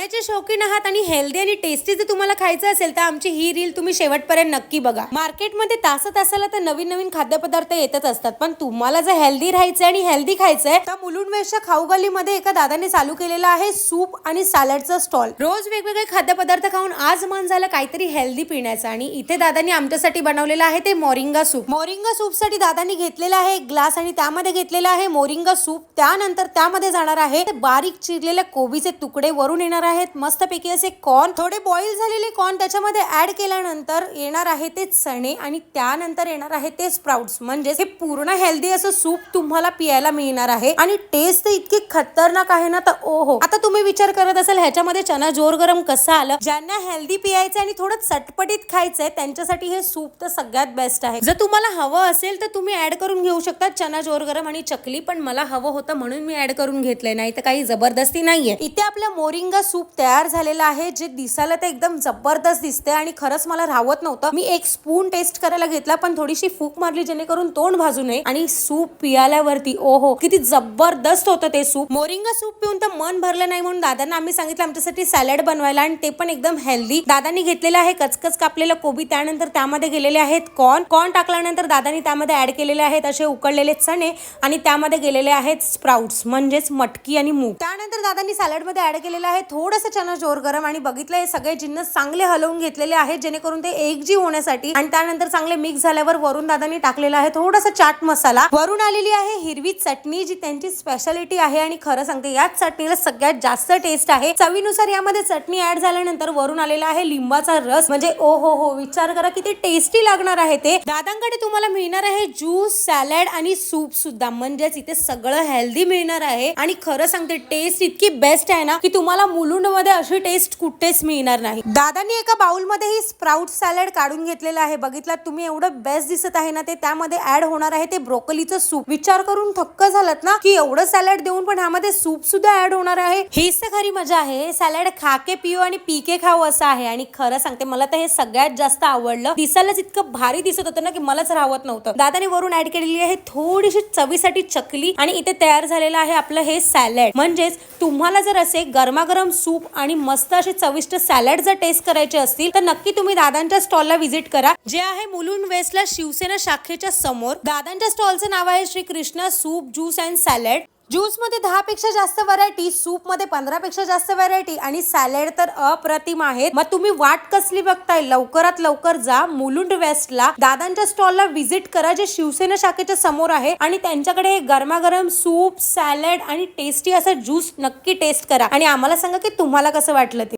खाण्याचे शौकीन आहात आणि हेल्दी आणि टेस्टी जर तुम्हाला खायचं असेल तर आमची ही रील तुम्ही शेवटपर्यंत नक्की बघा। मार्केटमध्ये तासाला तर नवीन नवीन खाद्यपदार्थ येतच असतात, पण तुम्हाला जर हेल्दी राहायचंय आणि हेल्दी खायचंय तर मुलुंड वेस्टच्या खाऊगल्लीमध्ये एका दादाने चालू केलेला आहे सूप आणि सॅलडचा स्टॉल। रोज वेगवेगळे खाद्यपदार्थ खाऊन आज मन झालं काहीतरी हेल्दी पिण्याचं आणि इथे दादांनी आमच्यासाठी बनवलेलं आहे ते मोरिंगा सूप। मोरिंगा सूप साठी दादांनी घेतलेला आहे एक ग्लास आणि त्यामध्ये घेतलेला आहे मोरिंगा सूप। त्यानंतर त्यामध्ये जाणार आहे बारीक चिरलेले कोबीचे तुकडे, वरून येणार आहेत मस्तपैकी असे कॉर्न, थोडे बॉईल झालेले कॉर्न त्याच्यामध्ये ऍड केल्यानंतर येणार आहे ते चणे आणि त्यानंतर येणार आहे ते स्प्राउट्स। म्हणजे हे पूर्ण हेल्दी असं सूप तुम्हाला पियायला मिळणार आहे आणि टेस्ट तर इतकी खतरनाक आहे ना, तर ओहो। आता तुम्ही विचार करत असाल ह्याच्यामध्ये चना जोर गरम कसं आलं? ज्यांना हेल्दी पियायचं आणि थोडं चटपटीत खायचंय त्यांच्यासाठी हे सूप तर सगळ्यात बेस्ट आहे। जर तुम्हाला हवं असेल तर तुम्ही ऍड करून घेऊ शकता चना जोर गरम आणि चकली, पण मला हवं होतं म्हणून मी ऍड करून घेतलंय, नाही तर काही जबरदस्ती नाहीये। इथे आपलं मोरिंगा सूप तयार झालेलं आहे, जे दिसायला तर एकदम जबरदस्त दिसते आणि खरंच मला राहवत नव्हतं। मी एक स्पून टेस्ट करायला घेतला पण थोडीशी फूक मारली जेणेकरून तोंड भाजू नये आणि सूप पियाल्यावरती ओहो किती जबरदस्त होतं ते सूप। मोरिंगा सूप पिऊन तर मन भरलं नाही म्हणून दादांना आम्ही सांगितलं आमच्यासाठी सॅलड बनवायला आणि ते पण एकदम हेल्दी। दादांनी घेतलेलं आहे कचकच कापलेलं कोबी, त्यानंतर त्यामध्ये गेलेले आहेत कॉर्न टाकल्यानंतर दादांनी त्यामध्ये ऍड केलेले आहेत असे उकडलेले चणे आणि त्यामध्ये गेलेले आहेत स्प्राउट्स म्हणजेच मटकी आणि मूग। त्यानंतर दादांनी सॅलड मध्ये ऍड केलेलं आहे थोडंसं चना जोर गरम आणि बघितलं हे सगळे जिन्नस चांगले हलवून घेतलेले आहेत जेणेकरून ते एकजीव होण्यासाठी आणि त्यानंतर चांगले मिक्स झाल्यावर वरून दादांनी टाकलेला आहे थोडासा चाट मसाला, वरून आलेली आहे हिरवी चटणी जी त्यांची स्पेशालिटी आहे आणि खरं सांगते याच चटणीला सगळ्यात जास्त टेस्ट आहे। चवीनुसार यामध्ये चटणी ऍड झाल्यानंतर वरून आलेला आहे लिंबाचा रस, म्हणजे ओ हो विचार करा किती टेस्टी लागणार आहे ते। दादांकडे तुम्हाला मिळणार आहे ज्यूस, सॅलड आणि सूप सुद्धा, म्हणजेच इथे सगळं हेल्दी मिळणार आहे आणि खरं सांगते टेस्ट इतकी बेस्ट आहे ना की तुम्हाला मुलुंड मध्ये अशी टेस्ट कुठेच मिळणार नाही। दादांनी एका बाउल मध्ये ही स्प्राउट सॅलड काढून घेतलेलं आहे, बघितलं तुम्ही एवढं बेस्ट दिसत आहे ना ते। त्यामध्ये ऍड होणार आहे ते ब्रोकोलीचं सूप। विचार करून थक्क झालात ना की एवढं सॅलड देऊन पण ह्यामध्ये सूप सुद्धा ऍड होणार आहे। हीच तर खरी मजा आहे, सॅलड खाके पिओ आणि पीके खाओ असं आहे आणि खरं सांगते मला तर हे सगळ्यात जास्त आवडलं। दिसायलाच इतकं भारी दिसत होतं ना की मलाच राहवत नव्हतं। दादाने वरून ऍड केलेली आहे थोडीशी चवीसाठी चकली आणि इथे तयार झालेलं आहे आपलं हे सॅलड। म्हणजेच तुम्हाला जर असे गरमागरम सूप आणि मस्त असे चविष्ट सॅलड जर टेस्ट करायचे असतील तर नक्की तुम्ही दादांच्या स्टॉलला व्हिजिट करा, जे आहे मुलुंड वेस्टला शिवसेना शाखेच्या समोर। दादांच्या स्टॉलचं नाव आहे Shri Krishna soup juice and salad. Juice मध्ये 10 पेक्षा जास्त व्हरायटी, सूप मध्ये 15 पेक्षा जास्त व्हरायटी आणि सॅलड तर अप्रतिम आहेत। मग तुम्ही वाट कसली बघताय? लवकरात लवकर जा मुलुंड वेस्टला दादांच्या स्टॉलला व्हिजिट करा, जे शिवसेना शाखेच्या समोर आहे आणि त्यांच्याकडे हे गरमागरम सूप, सॅलड आणि टेस्टी असं ज्यूस नक्की टेस्ट करा आणि आम्हाला सांगा की तुम्हाला कसं वाटलं ते।